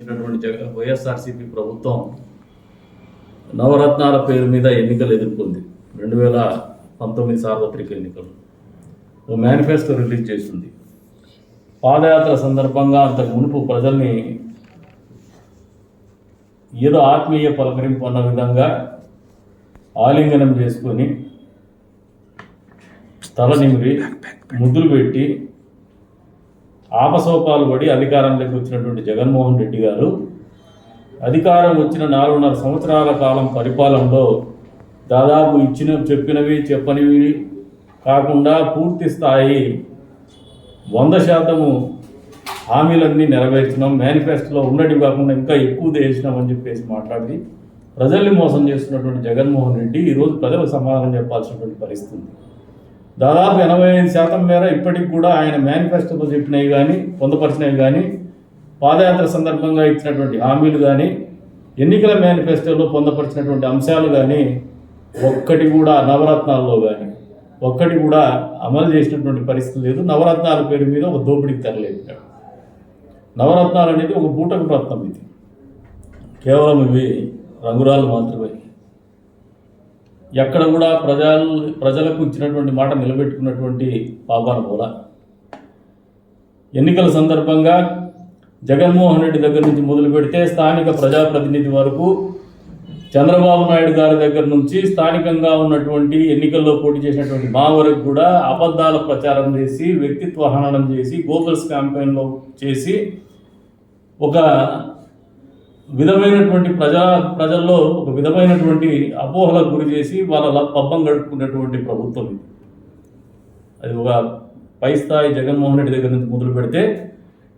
వైఎస్ఆర్సీపీ ప్రభుత్వం నవరత్నాల పేరు మీద ఎన్నికలు ఎదుర్కొంది. 2019 సార్వత్రిక ఎన్నికలు ఓ మేనిఫెస్టో రిలీజ్ చేసింది. పాదయాత్ర సందర్భంగా అంతకు మునుపు ప్రజల్ని ఏదో ఆత్మీయ పలకరింపు అన్న విధంగా ఆలింగనం చేసుకొని తల నిమిరి ముద్దులు పెట్టి ఆపసోపాలు పడి అధికారంలోకి వచ్చినటువంటి జగన్మోహన్ రెడ్డి గారు అధికారం వచ్చిన 4.5 సంవత్సరాల కాలం పరిపాలనలో దాదాపు చెప్పినవి చెప్పనివి కాకుండా పూర్తి స్థాయి 100% హామీలన్నీ నెరవేర్చినాం, మేనిఫెస్టోలో ఉన్నటివి కాకుండా ఇంకా ఎక్కువ చేసినామని చెప్పేసి మాట్లాడి ప్రజల్ని మోసం చేస్తున్నటువంటి జగన్మోహన్ రెడ్డి ఈరోజు ప్రజలకు సమాధానం చెప్పాల్సినటువంటి పరిస్థితి. దాదాపు 85% మేర ఇప్పటికి కూడా ఆయన మేనిఫెస్టోలో చెప్పినవి కానీ పొందపరిచినవి కానీ పాదయాత్ర సందర్భంగా ఇచ్చినటువంటి హామీలు కానీ ఎన్నికల మేనిఫెస్టోలో పొందపరిచినటువంటి అంశాలు కానీ ఒక్కటి కూడా నవరత్నాల్లో కానీ ఒక్కటి కూడా అమలు చేసినటువంటి పరిస్థితి లేదు. నవరత్నాల పేరు మీద ఒక దోపిడీకి తెరలేదు. నవరత్నాలు అనేది ఒక బూటకు రత్నం, ఇది కేవలం ఇవి రంగురాలు మాత్రమే. ఎక్కడ కూడా ప్రజలకు ఇచ్చినటువంటి మాట నిలబెట్టుకున్నటువంటి పాపాన పోలా. ఎన్నికల సందర్భంగా జగన్మోహన్ రెడ్డి దగ్గర నుంచి మొదలు పెడితే స్థానిక ప్రజాప్రతినిధి వరకు, చంద్రబాబు నాయుడు గారి దగ్గర నుంచి స్థానికంగా ఉన్నటువంటి ఎన్నికల్లో పోటీ చేసినటువంటి మా వరకు కూడా అబద్ధాల ప్రచారం చేసి, వ్యక్తిత్వ హననం చేసి, గోగల్స్ క్యాంపెయిన్లో చేసి ఒక విధమైనటువంటి ప్రజల్లో ఒక విధమైనటువంటి అపోహలకు గురి చేసి వాళ్ళ పబ్బం గడుపుకున్నటువంటి ప్రభుత్వం ఇది. అది ఒక పై స్థాయి జగన్మోహన్ రెడ్డి దగ్గర నుంచి మొదలు పెడితే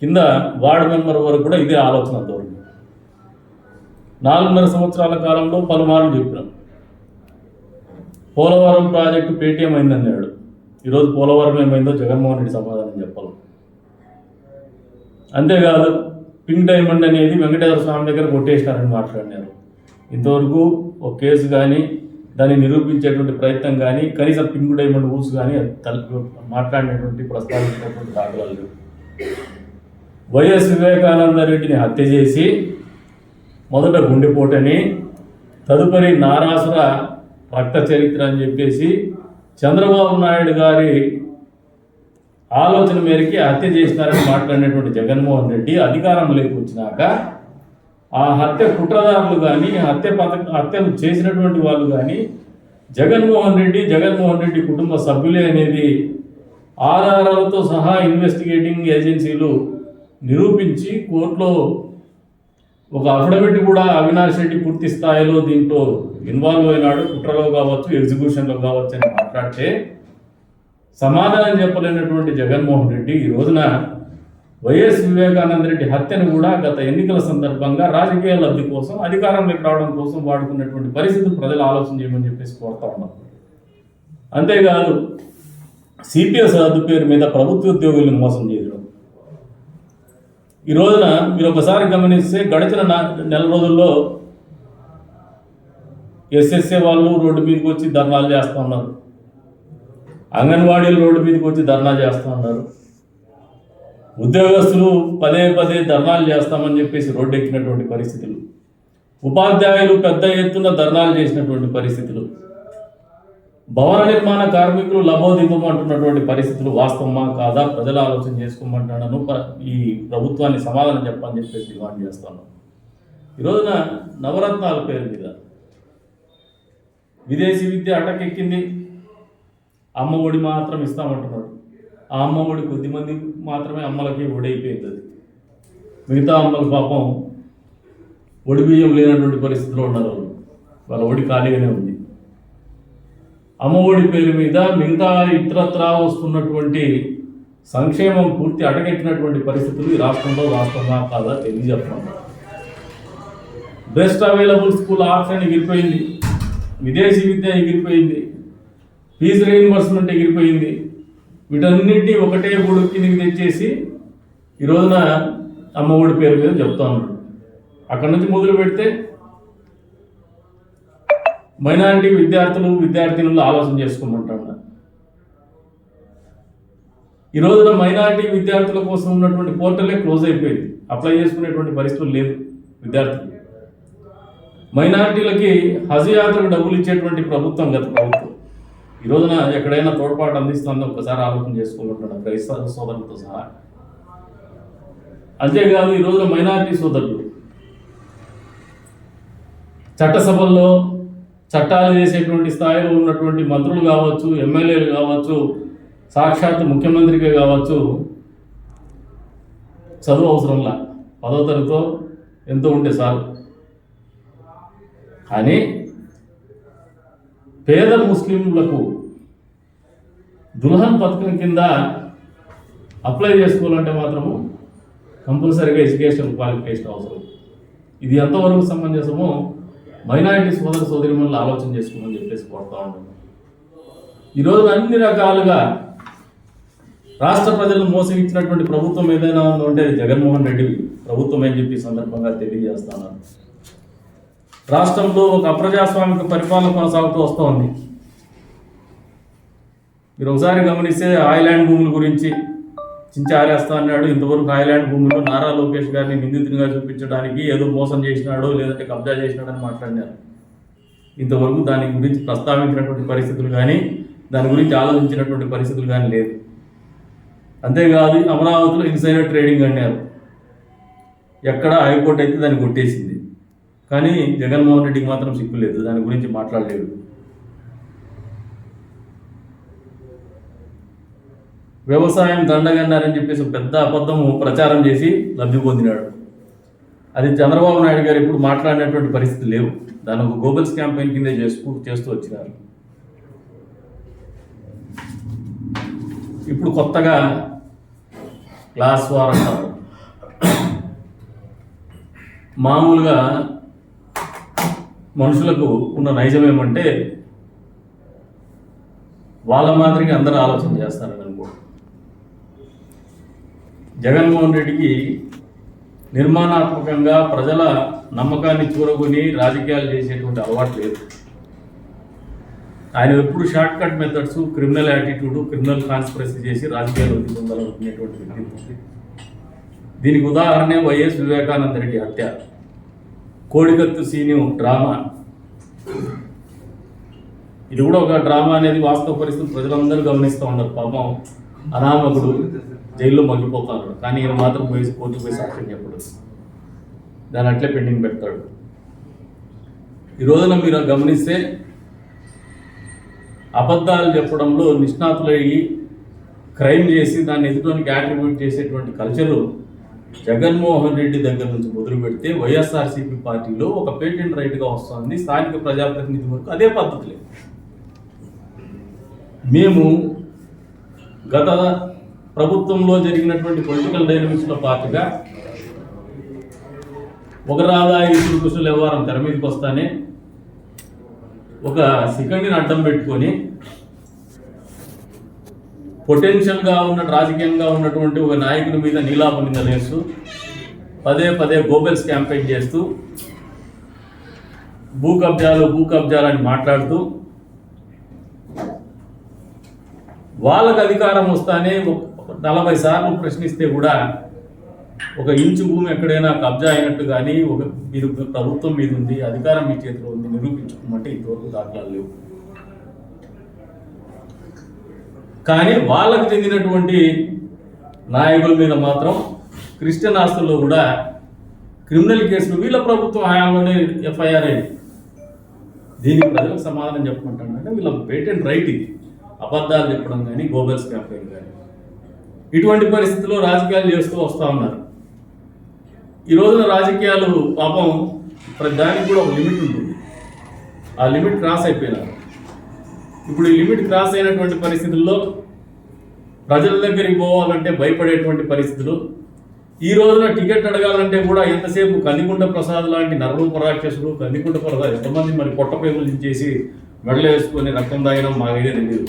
కింద వార్డు మెంబర్ వరకు కూడా ఇదే ఆలోచన ధోరణి. 4.5 సంవత్సరాల కాలంలో పలుమార్లు చెప్పినాం. పోలవరం ప్రాజెక్టు పేటీఎం అయిందన్నాడు. ఈరోజు పోలవరం ఏమైందో జగన్మోహన్ రెడ్డి సమాధానం చెప్పాలి. అంతేకాదు, పింక్ డైమండ్ అనేది వెంకటేశ్వర స్వామి దగ్గర కొట్టేసినారని మాట్లాడినారు. ఇంతవరకు ఒక కేసు కానీ దాన్ని నిరూపించేటువంటి ప్రయత్నం కానీ కనీసం పింక్ డైమండ్ ఊసు కానీ మాట్లాడినటువంటి ప్రస్తావించినటువంటి దాఖలాలు లేవు. వైఎస్ వివేకానంద రెడ్డిని హత్య చేసి మొదట గుండెపోటని, తదుపరి నారాసుర రక్త చరిత్ర అని చెప్పేసి చంద్రబాబు నాయుడు గారి ఆలోచన మేరకి హత్య చేసినారని మాట్లాడినటువంటి జగన్మోహన్ రెడ్డి అధికారంలోకి వచ్చినాక ఆ హత్య కుట్రదారులు కానీ హత్యలు చేసినటువంటి వాళ్ళు కానీ జగన్మోహన్ రెడ్డి కుటుంబ సభ్యులే అనేది ఆధారాలతో సహా ఇన్వెస్టిగేటింగ్ ఏజెన్సీలు నిరూపించి కోర్టులో ఒక అఫిడవిట్ కూడా అవినాష్ రెడ్డి పూర్తి స్థాయిలో దీంట్లో ఇన్వాల్వ్ అయినాడు, కుట్రలో కావచ్చు ఎగ్జిక్యూషన్లో కావచ్చు అని మాట్లాడితే సమాధానం చెప్పలేనటువంటి జగన్మోహన్ రెడ్డి ఈ రోజున వైఎస్ వివేకానంద రెడ్డి హత్యను కూడా గత ఎన్నికల సందర్భంగా రాజకీయ లబ్ధి కోసం, అధికారంలోకి రావడం కోసం వాడుకున్నటువంటి పరిస్థితులు ప్రజలు ఆలోచన చేయమని చెప్పేసి కోరుతా ఉన్నారు. అంతేకాదు, సిపిఎస్ రద్దు పేరు మీద ప్రభుత్వ ఉద్యోగులను మోసం చేయడం. ఈ రోజున మీరు ఒకసారి గమనిస్తే గడిచిన నెల రోజుల్లో ఎస్ఎస్ఏ వాళ్ళు రోడ్డు మీదకి వచ్చి ధర్నాలు చేస్తూ ఉన్నారు, అంగన్వాడీలు రోడ్డు మీదకి వచ్చి ధర్నా చేస్తూ ఉన్నారు, ఉద్యోగస్తులు పదే ధర్నాలు చేస్తామని చెప్పేసి రోడ్డు ఎక్కినటువంటి పరిస్థితులు, ఉపాధ్యాయులు పెద్ద ఎత్తున ధర్నాలు చేసినటువంటి పరిస్థితులు, భవన నిర్మాణ కార్మికులు లబోదిబ్బమంటున్నటువంటి పరిస్థితులు వాస్తవమా కాదా ప్రజలు ఆలోచన చేసుకోమంటాను. ఈ ప్రభుత్వాన్ని సమాధానం చెప్పని చెప్పేసి డిమాండ్ చేస్తాను. ఈ రోజున నవరత్నాల పేరు మీద విదేశీ విద్య అటకెక్కింది. అమ్మ ఒడి మాత్రం ఇస్తామంటున్నాడు. ఆ అమ్మ ఒడి కొద్దిమంది మాత్రమే అమ్మలకి ఒడైపోయింది. అది మిగతా అమ్మలు పాపం ఒడి బియ్యం లేనటువంటి పరిస్థితిలో ఉన్నారు. వాళ్ళ ఒడి ఖాళీగానే ఉంది. అమ్మ ఒడి పేరు మీద మిగతా ఇతరత్రా వస్తున్నటువంటి సంక్షేమం పూర్తి అటకెక్కినటువంటి పరిస్థితులు ఈ రాష్ట్రంలో వాస్తవంగా కాదా తెలియజెప్పమన్నారు. బెస్ట్ అవైలబుల్ స్కూల్ ఆప్షన్ ఎగిరిపోయింది, విదేశీ విద్య ఎగిరిపోయింది, ఫీజు రీఇంబర్స్మెంట్ ఎగిరిపోయింది. వీటన్నింటినీ ఒకటే గొడుగు కిందకి తెచ్చేసి ఈ రోజున అమ్మ ఒడి పేరు మీద చెప్తా ఉన్నాడు. అక్కడి నుంచి మొదలు పెడితే మైనారిటీ విద్యార్థులు ఆలోచన చేసుకోమంటాడు. ఈ రోజున మైనారిటీ విద్యార్థుల కోసం ఉన్నటువంటి పోర్టలే క్లోజ్ అయిపోయింది. అప్లై చేసుకునేటువంటి పరిస్థితులు లేదు విద్యార్థులు. మైనారిటీలకి హజ్ యాత్రకు డబ్బులు ఇచ్చేటువంటి ప్రభుత్వం గత ప్రభుత్వం ఈ రోజున ఎక్కడైనా తోడ్పాటు అందిస్తుందో ఒకసారి ఆలోచన చేసుకోమంటున్నాడు క్రైస్తవ సోదరులతో సహా. అంతేకాదు ఈ రోజున మైనారిటీ సోదరులు చట్టసభల్లో చట్టాలు చేసేటువంటి స్థాయిలో ఉన్నటువంటి మంత్రులు కావచ్చు, ఎమ్మెల్యేలు కావచ్చు, సాక్షాత్ ముఖ్యమంత్రికే కావచ్చు, చదువు అవసరంలా 10వ తరగతితో ఎంతో ఉంటే చాలు. కానీ పేద ముస్లింలకు దుల్హన్ పథకం కింద అప్లై చేసుకోవాలంటే మాత్రము కంపల్సరీగా ఎడ్యుకేషన్ క్వాలిఫికేషన్ అవసరం. ఇది ఎంతవరకు సమంజసమో మైనారిటీ సోదర సోదరిమణులు ఆలోచన చేసుకోమని చెప్పేసి కోరుతా ఉన్నాను. ఈరోజు అన్ని రకాలుగా రాష్ట్ర ప్రజలను మోసగించినటువంటి ప్రభుత్వం ఏదైనా ఉందంటే అది జగన్మోహన్ రెడ్డి ప్రభుత్వం అని చెప్పి సందర్భంగా తెలియజేస్తాను. రాష్ట్రంలో ఒక అప్రజాస్వామిక పరిపాలన కొనసాగుతూ వస్తూ ఉంది. మీరు ఒకసారి గమనిస్తే ఐలాండ్ భూముల గురించి చించారేస్తా అన్నాడు. ఇంతవరకు ఐలాండ్ భూముల్లో నారా లోకేష్ గారిని నిందితునిగా చూపించడానికి ఏదో మోసం చేసినాడో లేదంటే కబ్జా చేసినాడని మాట్లాడినారు. ఇంతవరకు దాని గురించి ప్రస్తావించినటువంటి పరిస్థితులు కానీ దాని గురించి ఆలోచించినటువంటి పరిస్థితులు కానీ లేదు. అంతేకాదు అమరావతిలో ఇన్సైడర్ ట్రేడింగ్ అన్నారు. ఎక్కడ హైకోర్టు అయితే దాన్ని కొట్టేసింది. కానీ జగన్మోహన్ రెడ్డికి మాత్రం సిగ్గు లేదు, దాని గురించి మాట్లాడలేదు. వ్యవసాయం దండగన్నారని చెప్పేసి పెద్ద అబద్ధము ప్రచారం చేసి లబ్ధి పొందినాడు. అది చంద్రబాబు నాయుడు గారు ఇప్పుడు మాట్లాడినటువంటి పరిస్థితి లేవు. దాని ఒక గోబల్స్ క్యాంపెయిన్ కిందే చేస్తూ వచ్చినారు. ఇప్పుడు కొత్తగా క్లాస్ వార్ అంటారు. మామూలుగా మనుషులకు ఉన్న నైజం ఏమంటే వాళ్ళ మాదిరిగా అందరూ ఆలోచన చేస్తారని అనుకో. జగన్మోహన్ రెడ్డికి నిర్మాణాత్మకంగా ప్రజల నమ్మకాన్ని చూరగొని రాజకీయాలు చేసేటువంటి అలవాటు లేదు. ఆయన ఎప్పుడు short cut methods, criminal attitude, criminal conspiracy చేసి రాజకీయాలు పొందాలనుకునేటువంటి వ్యక్తి. దీనికి ఉదాహరణే వైఎస్ వివేకానంద రెడ్డి హత్య, కోడికత్తు సీను డ్రామా. ఇది కూడా ఒక డ్రామా అనేది వాస్తవ పరిస్థితి ప్రజలందరూ గమనిస్తూ ఉన్నారు. పాపం అనామకుడు జైల్లో మగ్గిపోతాడు, కానీ ఈయన మాత్రం కోర్టుకు పోయి సాక్ష్యం చెప్పడు, దాన్ని అట్లే పెండింగ్ పెడతాడు. ఈ రోజున మీరు గమనిస్తే అబద్ధాలు చెప్పడంలో నిష్ణాతులయ్యి క్రైమ్ చేసి దాన్ని ఎదుటికి యాట్రిబ్యూట్ చేసేటువంటి కల్చరు జగన్మోహన్ రెడ్డి దగ్గర నుంచి మొదలు పెడితే వైఎస్ఆర్సీపీ పార్టీలో ఒక పేటెంట్ రైట్గా వస్తుంది. స్థానిక ప్రజాప్రతినిధి వరకు అదే పద్ధతులే. మేము గత ప్రభుత్వంలో జరిగినటువంటి పొలిటికల్ డైనమిక్స్లో పార్టీగా ఒక రాదా ఇసులు కుసులు వ్యవహారం తెర మీదకి వస్తానే ఒక సెకండ్ని అడ్డం పెట్టుకొని పొటెన్షియల్గా ఉన్న రాజకీయంగా ఉన్నటువంటి ఒక నాయకుని మీద నీలాప నిందలేస్తూ పదే పదే గోబెల్స్ క్యాంపెయిన్ చేస్తూ భూ కబ్జాలు అని మాట్లాడుతూ వాళ్ళకు అధికారం వస్తానే 40 సార్లు ప్రశ్నిస్తే కూడా ఒక ఇంచు భూమి ఎక్కడైనా కబ్జా అయినట్టు కానీ మీరు ప్రభుత్వం మీద ఉంది, అధికారం మీ చేతిలో ఉంది నిరూపించుకోమంటే ఇంతవరకు దాఖలాలు లేవు. కానీ వాళ్ళకు చెందినటువంటి నాయకుల మీద మాత్రం క్రిస్టియన్ ఆస్తుల్లో కూడా క్రిమినల్ కేసులు వీళ్ళ ప్రభుత్వం హయాంలోనే ఎఫ్ఐఆర్ అయింది. దీనికి ప్రజలకు సమాధానం చెప్పమంటానంటే వీళ్ళ పేటెంట్ రైట్ ఇది, అబద్ధాలు చెప్పడం కానీ గోబెల్స్ క్యాంపెయిన్ కానీ. ఇటువంటి పరిస్థితుల్లో రాజకీయాలు చేస్తూ వస్తూ ఉన్నారు. ఈ రోజున రాజకీయాలు పాపం ప్రతి దానికి కూడా ఒక లిమిట్ ఉంటుంది. ఆ లిమిట్ క్రాస్ అయిపోయినారు. ఇప్పుడు ఈ లిమిట్ క్రాస్ అయినటువంటి పరిస్థితుల్లో ప్రజల దగ్గరికి పోవాలంటే భయపడేటువంటి పరిస్థితులు. ఈ రోజున టికెట్ అడగాలంటే కూడా ఎంతసేపు కందికుంట ప్రసాద్ లాంటి నరరూప రాక్షసుడు, కందికుంట ప్రసాద్ ఎంతమంది మరి పొట్టపేగులు చేసి మెడలు వేసుకొని రక్తం తాగడం మాకైతే తెలియదు,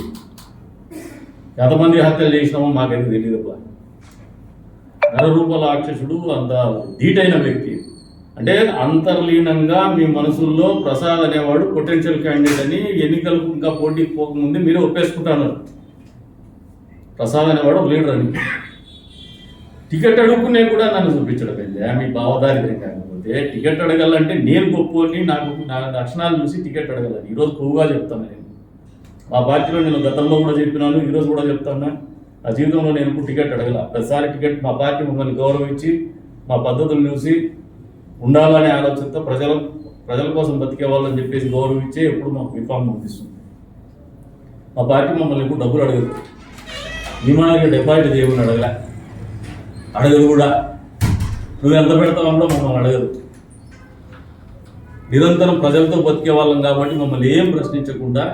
ఎంతమంది హత్యలు చేసినామో మాకైతే తెలియదు. నరరూప రాక్షసుడు అంత ధీటైన వ్యక్తి. అంటే అంతర్లీనంగా మీ మనసుల్లో ప్రసాద్ అనేవాడు పొటెన్షియల్ క్యాండిడేట్ అని ఎన్నికలకు ఇంకా పోటీకి పోకముందే మీరు ఒప్పేసుకుంటున్నారు. ప్రసాద్ అనేవాడు లీడర్ అని. టికెట్ అడుక్కునే కూడా నన్ను చూపించడం ఏంది? మీ భావదారిద్ర్యం కాకపోతే టికెట్ అడగాలంటే నేను గొప్పని నాకు నా లక్షణాలు చూసి టికెట్ అడగాలని ఈరోజు కొవ్వుగా చెప్తాను. నేను మా పార్టీలో నేను గతంలో కూడా చెప్పినాను, ఈరోజు కూడా చెప్తాను. ఆ జీవితంలో నేను ఇప్పుడు టికెట్ అడగల. ప్రతిసారి టికెట్ మా పార్టీ మమ్మల్ని గౌరవించి మా పద్ధతులు చూసి ఉండాలనే ఆలోచనతో ప్రజల కోసం బతికే వాళ్ళని చెప్పేసి గౌరవించే ఎప్పుడు మాకు విఫామ్ పంపిస్తుంది. మా పార్టీ మమ్మల్ని ఎప్పుడు డబ్బులు అడగదు. విమానానికి డిపాజిట్ చేయమని అడగదు కూడా. నువ్వు ఎంత పెడతావో మమ్మల్ని అడగదు. నిరంతరం ప్రజలతో బతికే వాళ్ళం కాబట్టి మమ్మల్ని ఏం ప్రశ్నించకుండా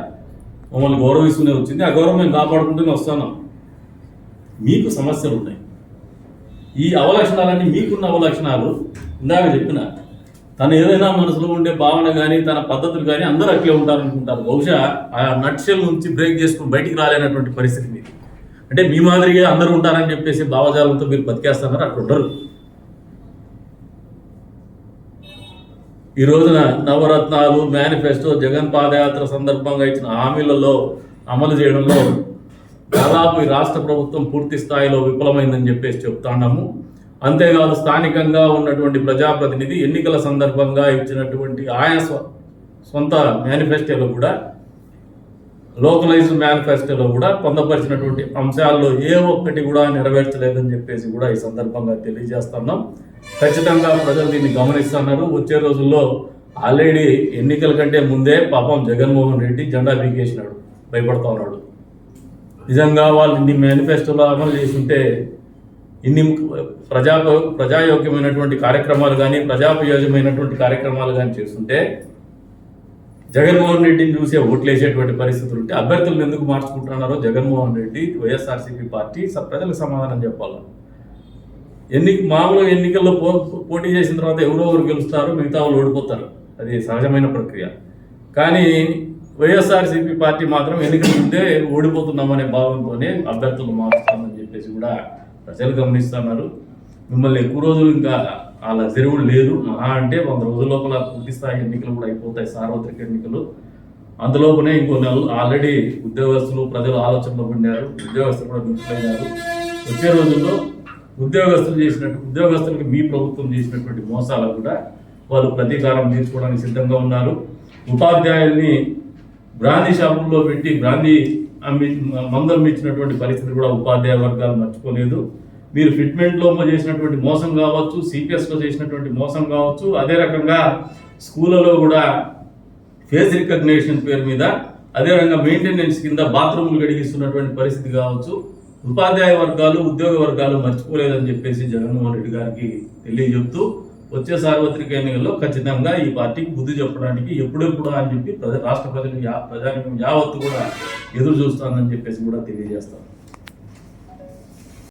మమ్మల్ని గౌరవిస్తూనే వచ్చింది. ఆ గౌరవం మేము కాపాడుకుంటూనే వస్తున్నాం. మీకు సమస్యలు ఉన్నాయి. ఈ అవలక్షణాలన్నీ మీకున్న అవలక్షణాలు. ఇందాక చెప్పిన తను ఏదైనా మనసులో ఉండే భావన కానీ తన పద్ధతులు కానీ అందరూ అట్లే ఉంటారనుకుంటారు. బహుశా ఆ నట్షెల్ నుంచి బ్రేక్ చేసుకుని బయటికి రాలేనటువంటి పరిస్థితి మీది. అంటే మీ మాదిరిగా అందరూ ఉంటారని చెప్పేసి భావజాలంతో మీరు బతికేస్తున్నారు. అట్లా ఉండరు. ఈ రోజున నవరత్నాలు, మేనిఫెస్టో, జగన్ పాదయాత్ర సందర్భంగా ఇచ్చిన హామీలలో అమలు చేయడంలో దాదాపు ఈ రాష్ట్ర ప్రభుత్వం పూర్తి స్థాయిలో విఫలమైందని చెప్పేసి చెప్తున్నాము. అంతేకాదు స్థానికంగా ఉన్నటువంటి ప్రజాప్రతినిధి ఎన్నికల సందర్భంగా ఇచ్చినటువంటి ఆయా సొంత మేనిఫెస్టోలో కూడా, లోకలైజ్డ్ మేనిఫెస్టోలో కూడా పొందపరిచినటువంటి అంశాల్లో ఏ ఒక్కటి కూడా నెరవేర్చలేదని చెప్పేసి కూడా ఈ సందర్భంగా తెలియజేస్తున్నాం. ఖచ్చితంగా ప్రజలు దీన్ని గమనిస్తున్నారు. వచ్చే రోజుల్లో ఆల్రెడీ ఎన్నికల కంటే ముందే పాపం జగన్మోహన్ రెడ్డి జెండా బీకేసినాడు, భయపడతా ఉన్నాడు. నిజంగా వాళ్ళు ఇన్ని మేనిఫెస్టోలో అమలు చేస్తుంటే, ఇన్ని ప్రజాయోగ్యమైనటువంటి కార్యక్రమాలు కానీ ప్రజాప్రయోజనమైనటువంటి కార్యక్రమాలు కానీ చేస్తుంటే జగన్మోహన్ రెడ్డిని చూసే ఓట్లేసేటువంటి పరిస్థితులు ఉంటే అభ్యర్థులను ఎందుకు మార్చుకుంటున్నారో జగన్మోహన్ రెడ్డి, వైఎస్ఆర్సీపీ పార్టీ ప్రజలకు సమాధానం చెప్పాలి. మామూలు ఎన్నికల్లో పోటీ చేసిన తర్వాత ఎవరో ఒకరు గెలుస్తారు, మిగతా వాళ్ళు ఓడిపోతారు. అది సహజమైన ప్రక్రియ. కానీ వైఎస్ఆర్సీపీ పార్టీ మాత్రం ఎన్నికల ముందే ఓడిపోతున్నామనే భావంతోనే అభ్యర్థులు మార్చుతామని చెప్పేసి కూడా ప్రజలు గమనిస్తున్నారు. మిమ్మల్ని ఎక్కువ రోజులు ఇంకా ఆ లగ్జరీ కూడా లేదు. మహా అంటే 100 రోజుల లోపల పూర్తి స్థాయి ఎన్నికలు కూడా అయిపోతాయి, సార్వత్రిక ఎన్నికలు. అందులోపునే ఇంకో నెలలు ఆల్రెడీ ఉద్యోగస్తులు ప్రజలు ఆలోచనలో పడినారు. ఉద్యోగస్తులు కూడా మించిపోయినారు. వచ్చే రోజుల్లో ఉద్యోగస్తులకి మీ ప్రభుత్వం చేసినటువంటి మోసాలకు కూడా వాళ్ళు ప్రతీకారం తీర్చుకోవడానికి సిద్ధంగా ఉన్నారు. ఉపాధ్యాయుల్ని బ్రాందీ షాపుల్లో పెట్టి బ్రాందీ మందు అమ్మించినటువంటి పరిస్థితి కూడా ఉపాధ్యాయ వర్గాలు మర్చిపోలేదు. మీరు ఫిట్మెంట్లో చేసినటువంటి మోసం కావచ్చు, సిపిఎస్లో చేసినటువంటి మోసం కావచ్చు, అదే రకంగా స్కూళ్ళలో కూడా ఫేస్ రికగ్నిషన్ పేరు మీద అదే రకంగా మెయింటెనెన్స్ కింద బాత్రూములు గడిగిస్తున్నటువంటి పరిస్థితి కావచ్చు. ఉపాధ్యాయ వర్గాలు, ఉద్యోగ వర్గాలు మర్చిపోలేదని చెప్పేసి జగన్మోహన్ రెడ్డి గారికి తెలియజెప్తూ వచ్చే సార్వత్రిక ఎన్నికల్లో ఖచ్చితంగా ఈ పార్టీకి బుద్ధి చెప్పడానికి ఎప్పుడెప్పుడు అని చెప్పి రాష్ట్ర ప్రజలు ప్రజానికం యావత్తు కూడా ఎదురు చూస్తానని చెప్పేసి కూడా తెలియజేస్తాను.